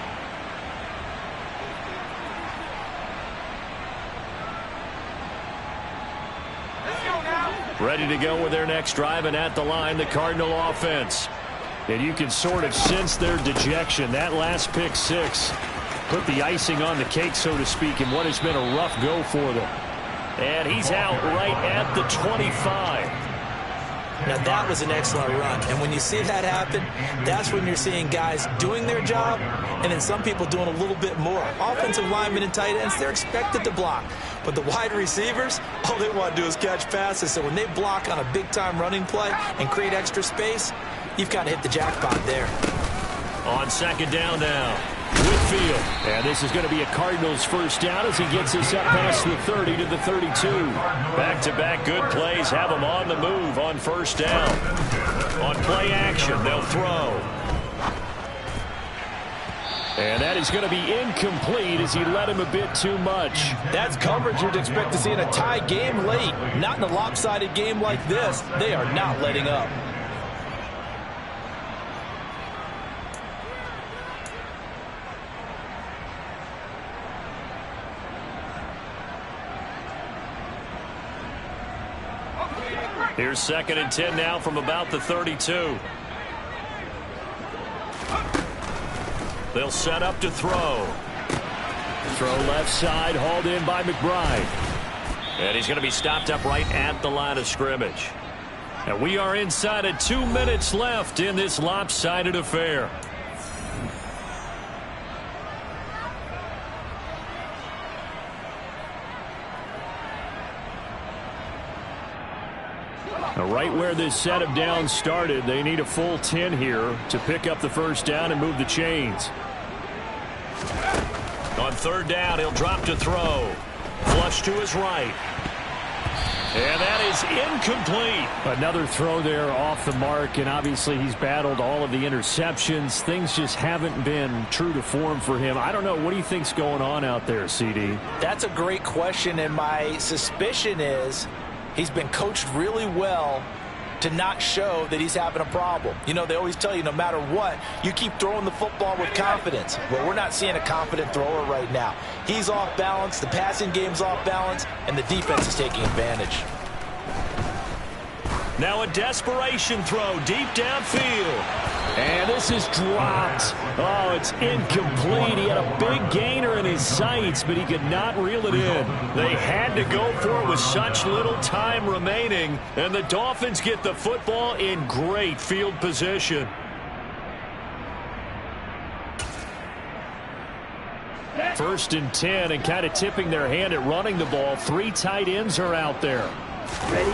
Ready to go with their next drive, and at the line, the Cardinal offense. And you can sort of sense their dejection. That last pick six put the icing on the cake, so to speak, in what has been a rough go for them. And he's out right at the 25. Now, that was an excellent run. And when you see that happen, that's when you're seeing guys doing their job and then some people doing a little bit more. Offensive linemen and tight ends, they're expected to block. But the wide receivers, all they want to do is catch passes. So when they block on a big-time running play and create extra space, you've got to hit the jackpot there. On second down now, Whitfield. And this is going to be a Cardinals first down as he gets us up past the 30 to the 32. Back-to-back good plays have him on the move on first down. On play action, they'll throw. And that is going to be incomplete as he led him a bit too much. That's coverage you'd expect to see in a tie game late. Not in a lopsided game like this. They are not letting up. Here's second and 10 now from about the 32. They'll set up to throw. Throw left side, hauled in by McBride. And he's going to be stopped up right at the line of scrimmage. And we are inside of 2 minutes left in this lopsided affair. Now, right where this set of downs started, they need a full 10 here to pick up the first down and move the chains. On third down, he'll drop to throw. Flush to his right. And that is incomplete. Another throw there off the mark, and obviously he's battled all of the interceptions. Things just haven't been true to form for him. I don't know. What do you think's going on out there, CD? That's a great question, and my suspicion is he's been coached really well to not show that he's having a problem. You know, they always tell you no matter what, you keep throwing the football with confidence. Well, we're not seeing a confident thrower right now. He's off balance, the passing game's off balance, and the defense is taking advantage. Now a desperation throw deep downfield. And this is dropped. Oh, it's incomplete. He had a big gainer in his sights, but he could not reel it in. They had to go for it with such little time remaining, and the Dolphins get the football in great field position. First and 10, and kind of tipping their hand at running the ball. 3 tight ends are out there. Ready?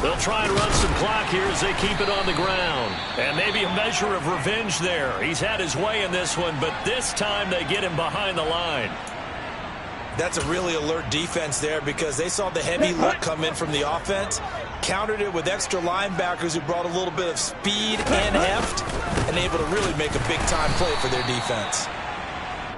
They'll try and run some clock here as they keep it on the ground. And maybe a measure of revenge there. He's had his way in this one, but this time they get him behind the line. That's a really alert defense there because they saw the heavy look come in from the offense, countered it with extra linebackers who brought a little bit of speed and heft, and able to really make a big-time play for their defense.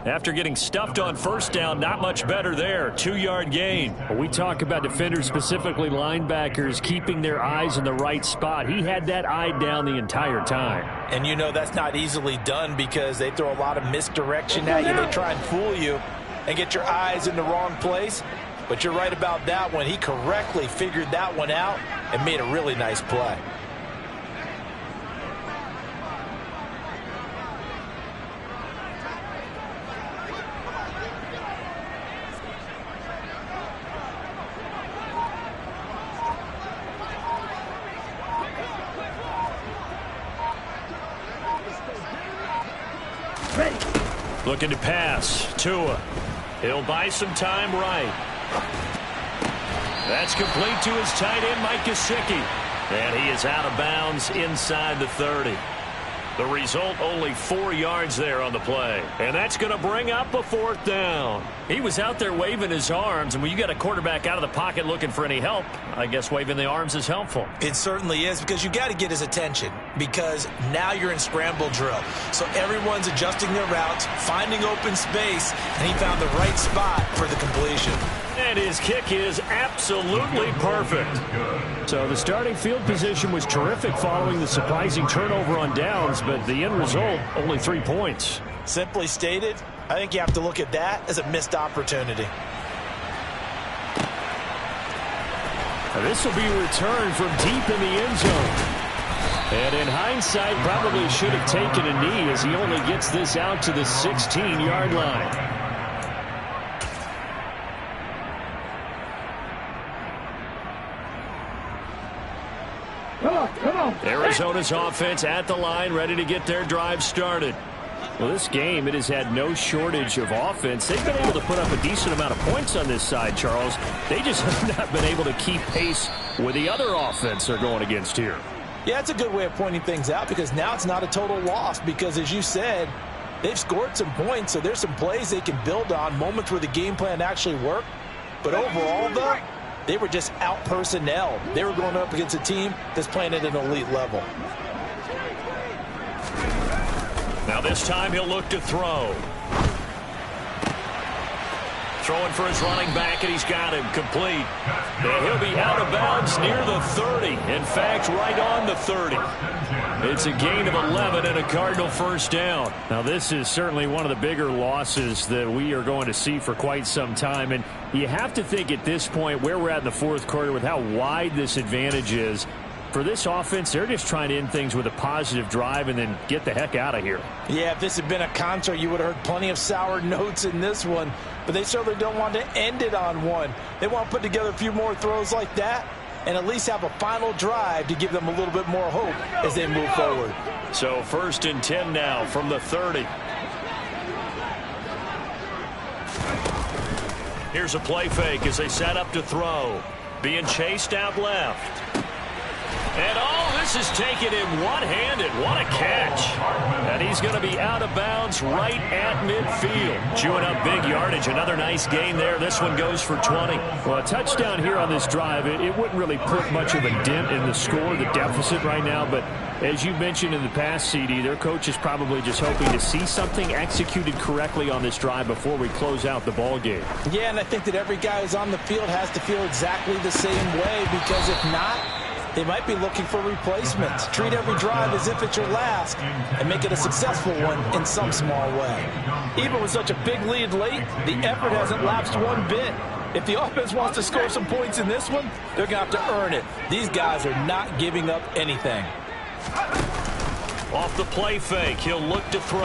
After getting stuffed on first down, not much better there. 2-yard gain. We talk about defenders, specifically linebackers, keeping their eyes in the right spot. He had that eye down the entire time. And you know that's not easily done because they throw a lot of misdirection at you. They try and fool you and get your eyes in the wrong place. But you're right about that one. He correctly figured that one out and made a really nice play. Looking to pass. Tua. He'll buy some time right. That's complete to his tight end, Mike Gesicki. And he is out of bounds inside the 30. The result, only 4 yards there on the play. And that's going to bring up a 4th down. He was out there waving his arms, and when you got a quarterback out of the pocket looking for any help, I guess waving the arms is helpful. It certainly is, because you got to get his attention, because now you're in scramble drill. So everyone's adjusting their routes, finding open space, and he found the right spot for the completion. And his kick is absolutely perfect. So the starting field position was terrific following the surprising turnover on downs, but the end result, only 3 points. Simply stated, I think you have to look at that as a missed opportunity. Now this will be returned from deep in the end zone. And in hindsight, probably should have taken a knee as he only gets this out to the 16-yard line. Come on. Arizona's offense at the line, ready to get their drive started. Well, this game, it has had no shortage of offense. They've been able to put up a decent amount of points on this side, Charles. They just have not been able to keep pace with the other offense they're going against here. Yeah, it's a good way of pointing things out, because now it's not a total loss, because as you said, they've scored some points, so there's some plays they can build on, moments where the game plan actually worked. But overall, though, they were just out-personnel. They were going up against a team that's playing at an elite level. Now this time he'll look to throw. Throwing for his running back, and he's got him complete. And he'll be out of bounds near the 30. In fact, right on the 30. It's a gain of 11 and a Cardinal first down. Now this is certainly one of the bigger losses that we are going to see for quite some time. And you have to think at this point where we're at in the fourth quarter with how wide this advantage is. For this offense, they're just trying to end things with a positive drive and then get the heck out of here. Yeah, if this had been a concert, you would have heard plenty of sour notes in this one. But they certainly don't want to end it on one. They want to put together a few more throws like that and at least have a final drive to give them a little bit more hope as they move forward. So 1st and 10 now from the 30. Here's a play fake as they set up to throw. Being chased out left. And this is taking him one-handed. What a catch. And he's going to be out of bounds right at midfield. Chewing up big yardage. Another nice gain there. This one goes for 20. Well, a touchdown here on this drive, it wouldn't really put much of a dent in the score, the deficit right now. But as you mentioned in the past, CD, their coach is probably just hoping to see something executed correctly on this drive before we close out the ball game. Yeah, and I think that every guy who's on the field has to feel exactly the same way, because if not, they might be looking for replacements. Treat every drive as if it's your last and make it a successful one in some small way. Even with such a big lead late, the effort hasn't lapsed one bit. If the offense wants to score some points in this one, they're going to have to earn it. These guys are not giving up anything. Off the play fake, he'll look to throw.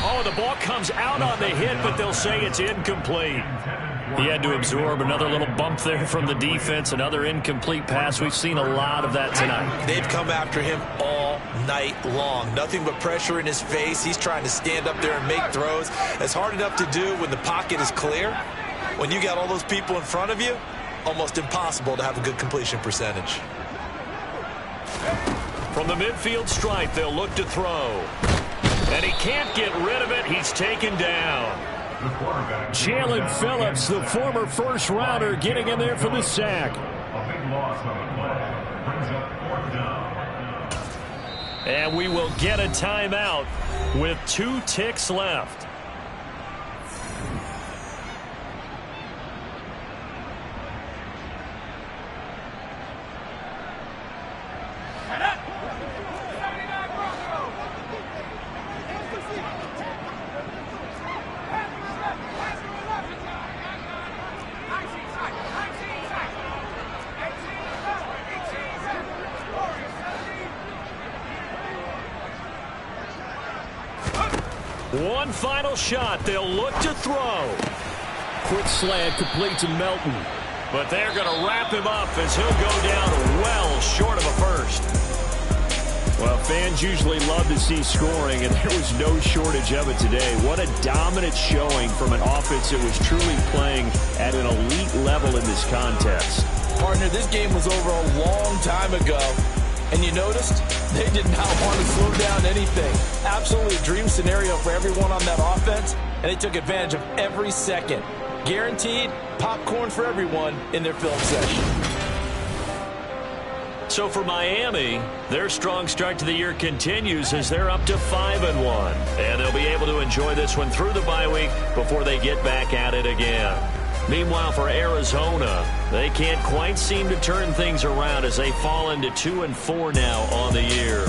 Oh, the ball comes out on the hit, but they'll say it's incomplete. He had to absorb another little bump there from the defense, another incomplete pass. We've seen a lot of that tonight. They've come after him all night long. Nothing but pressure in his face. He's trying to stand up there and make throws. It's hard enough to do when the pocket is clear. When you got all those people in front of you, almost impossible to have a good completion percentage. From the midfield stripe, they'll look to throw. And he can't get rid of it. He's taken down. Jalen Phillips, the former first-rounder, getting in there for the sack. A big loss on the play. Brings up 4th down. And we will get a timeout with 2 ticks left. One final shot. They'll look to throw. Quick slant complete to Melton. But they're going to wrap him up as he'll go down well short of a first. Well, fans usually love to see scoring, and there was no shortage of it today. What a dominant showing from an offense that was truly playing at an elite level in this contest. Partner, this game was over a long time ago. And you noticed they did not want to slow down anything. Absolutely a dream scenario for everyone on that offense, and they took advantage of every second. Guaranteed popcorn for everyone in their film session. So for Miami, their strong start to the year continues as they're up to 5-1. And they'll be able to enjoy this one through the bye week before they get back at it again. Meanwhile, for Arizona, they can't quite seem to turn things around as they fall into 2-4 now on the year.